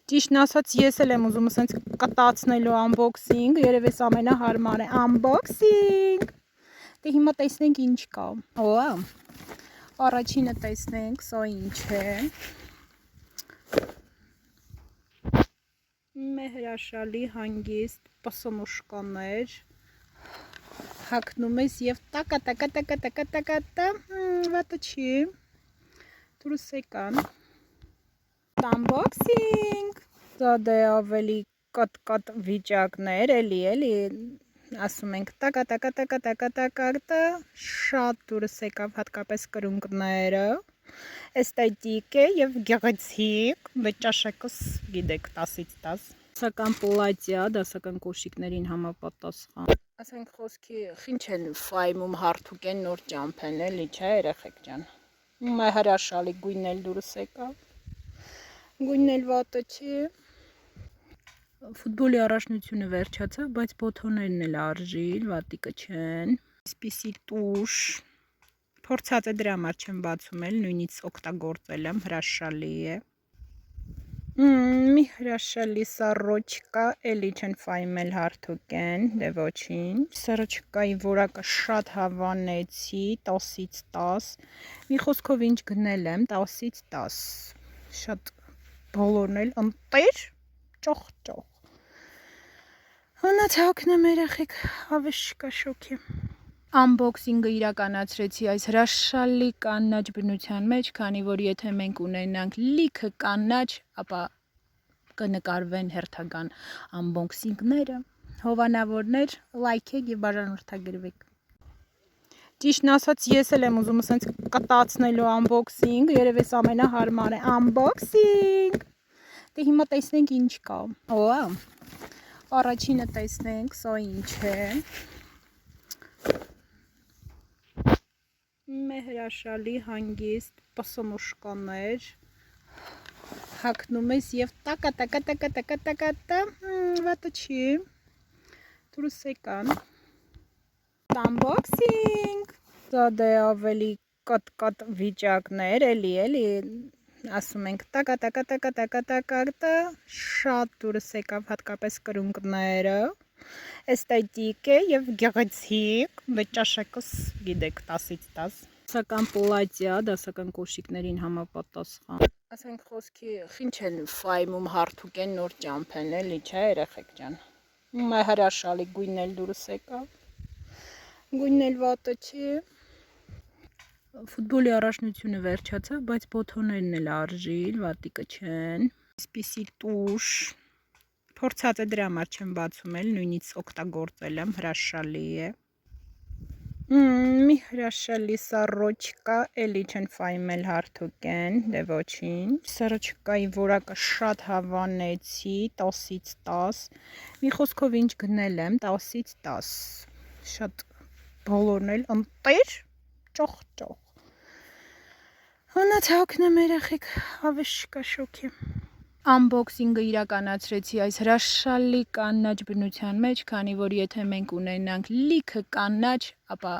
Ճիշտն ասած, ես էլ եմ ուզում ասենց կտացնելու unboxing, երևի էս ամենահարմար է unboxing։ Դե հիմա տեսնենք ինչ կա։ Օ, առաջինը տեսնենք, սա ինչ է։ Մեր հրաշալի հանգիստ պսմուշկաներ հագնում ես եւ տակա, վատը չի։ Դուրս եկան։ Unboxing։ Դա դե ավելի կատ վիճակներ, էլի ասում ենք տակա, շատ դուրս եկավ հատկապես կրունկները, էսթետիկ է եւ գեղեցիկ, բայց ճաշակս գիտեք 10-ից 10։ Դասական պլատյա, դասական կոշիկներին համապատասխան։ Ասենք խոսքի ինչ են ֆայմում հարթուկ են նոր ճամփեն, էլի չէ երեխեք ջան։ Մա հրաշալի գույնն էլ դուրս եկավ։ Գույնն էլ վատը չի։ Ֆուտբոլի առաջնությունը վերջացավ, բայց բոթոներն էլ արժիլ, վատիկը չեն։ Այսպիսի տուշ։ Փորձած է դրա համար չեմ բացում էլ, նույնից օգտագործել եմ, հրաշալի է։ Մի հրաշալի սառոչկա, էլի չեն ֆայմել հարթուկ են, դե ոչինչ։ Սառոչկայի որակը շատ հավանեցի, 10-ից 10։ Մի խոսքով ինչ գնել եմ, 10-ից 10։ Շատ բոլորն էլ ընտեր, ճոխ։ Հունած հոգնեմ երեխեք, ավեշ կա շոքի։ Unboxing-ը իրականացրեցի այս հրաշալի կանաչ բնության մեջ, քանի որ եթե մենք ունենանք լիքը կանաչ, ապա կնկարվեն հերթական unboxing-ները, հովանավորներ, լայքեք եւ բաժանորդագրվեք։ Ճիշտն ասած, ես էլ եմ ուզում ասենց կտացնելու unboxing, երևի էս ամենահարմար է unboxing։ Դե հիմա տեսնենք ինչ կա։ Օ, առաջինը տեսնենք, սա ինչ է։ Մեր հրաշալի հանգիստ պսմուշկաներ հագնում ես եւ տակա, վատը չի։ Դուրս եկան։ Unboxing։ Դա դե ավելի կատ վիճակներ, էլի ասում ենք տակա, շատ դուրս եկավ հատկապես կրունկները, էսթետիկ է եւ գեղեցիկ, բայց ճաշակս գիտեք 10-ից 10։ Դասական պլատյա, դասական կոշիկներին համապատասխան։ Ասենք խոսքի ինչ են ֆայմում հարթուկ են նոր ճամփեն, էլի չէ երեխեք ջան։ Մա հրաշալի գույնն էլ դուրս եկավ։ Գույնն էլ վատը չի։ Ֆուտբոլի առաջնությունը վերջացավ, բայց բոթոներն էլ արժիլ, վատիկը չեն։ Այսպիսի տուշ։ Փորձած է դրա համար չեմ բացում էլ, նույնից օգտագործել եմ, հրաշալի է։ Մի հրաշալի սառոչկա, էլի չեն ֆայմել հարթուկ են, դե ոչինչ։ Սառոչկայի որակը շատ հավանեցի, 10-ից 10։ Մի խոսքով ինչ գնել եմ, 10-ից 10։ Շատ բոլորն էլ ընտեր, ճոխ։ Հունած հոգնեմ երեխեք, ավեշ կա շոքի։ Unboxing-ը իրականացրեցի այս հրաշալի կանաչ բնության մեջ, քանի որ եթե մենք ունենանք լիքը կանաչ, ապա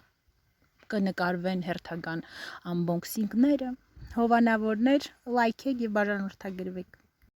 կնկարվեն հերթական unboxing-ները, հովանավորներ, լայքեք եւ բաժանորդագրվեք։